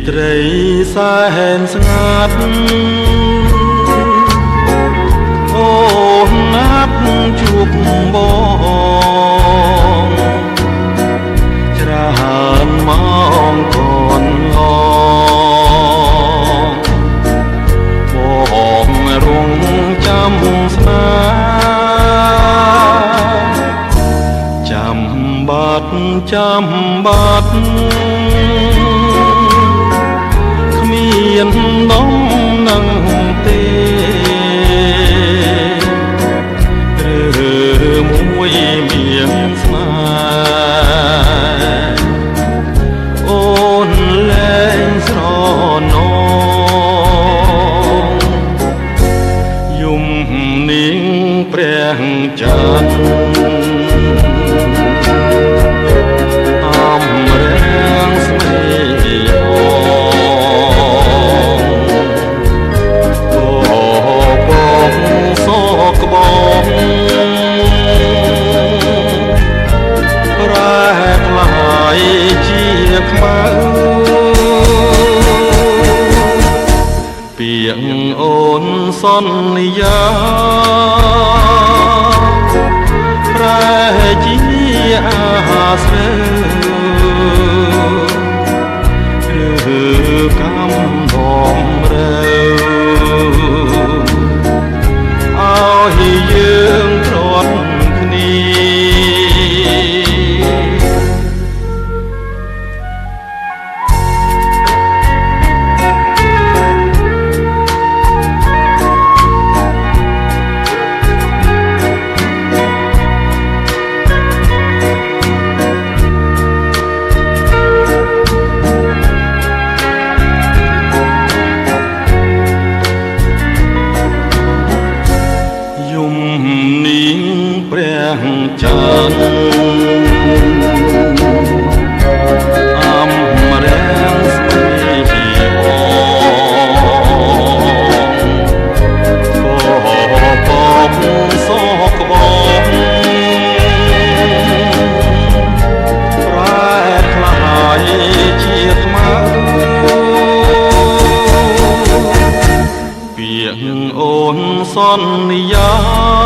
ត្រីសែនស្ងាត់អូនណាត់ជួបបងច្រើនម៉ោងកូនងបងរងចាំស្នេហ៍ចាំបាត់គ្មាននំនឹងទេឬមួយមានស្នេហ៍អូនលែងស្រណងយំនាងព្រះច័ន្ទពាក្យអូនសន្យាប្រែជាអាស្រើឬកំបំរើឲ្យយើងទ្រាំគ្នាព្រះច័ន្ទអំរាំងស្នេហ៍ក៏បបសោកបងប្រែខ្លាយជាខ្មៅពាក្យអូនសន្យា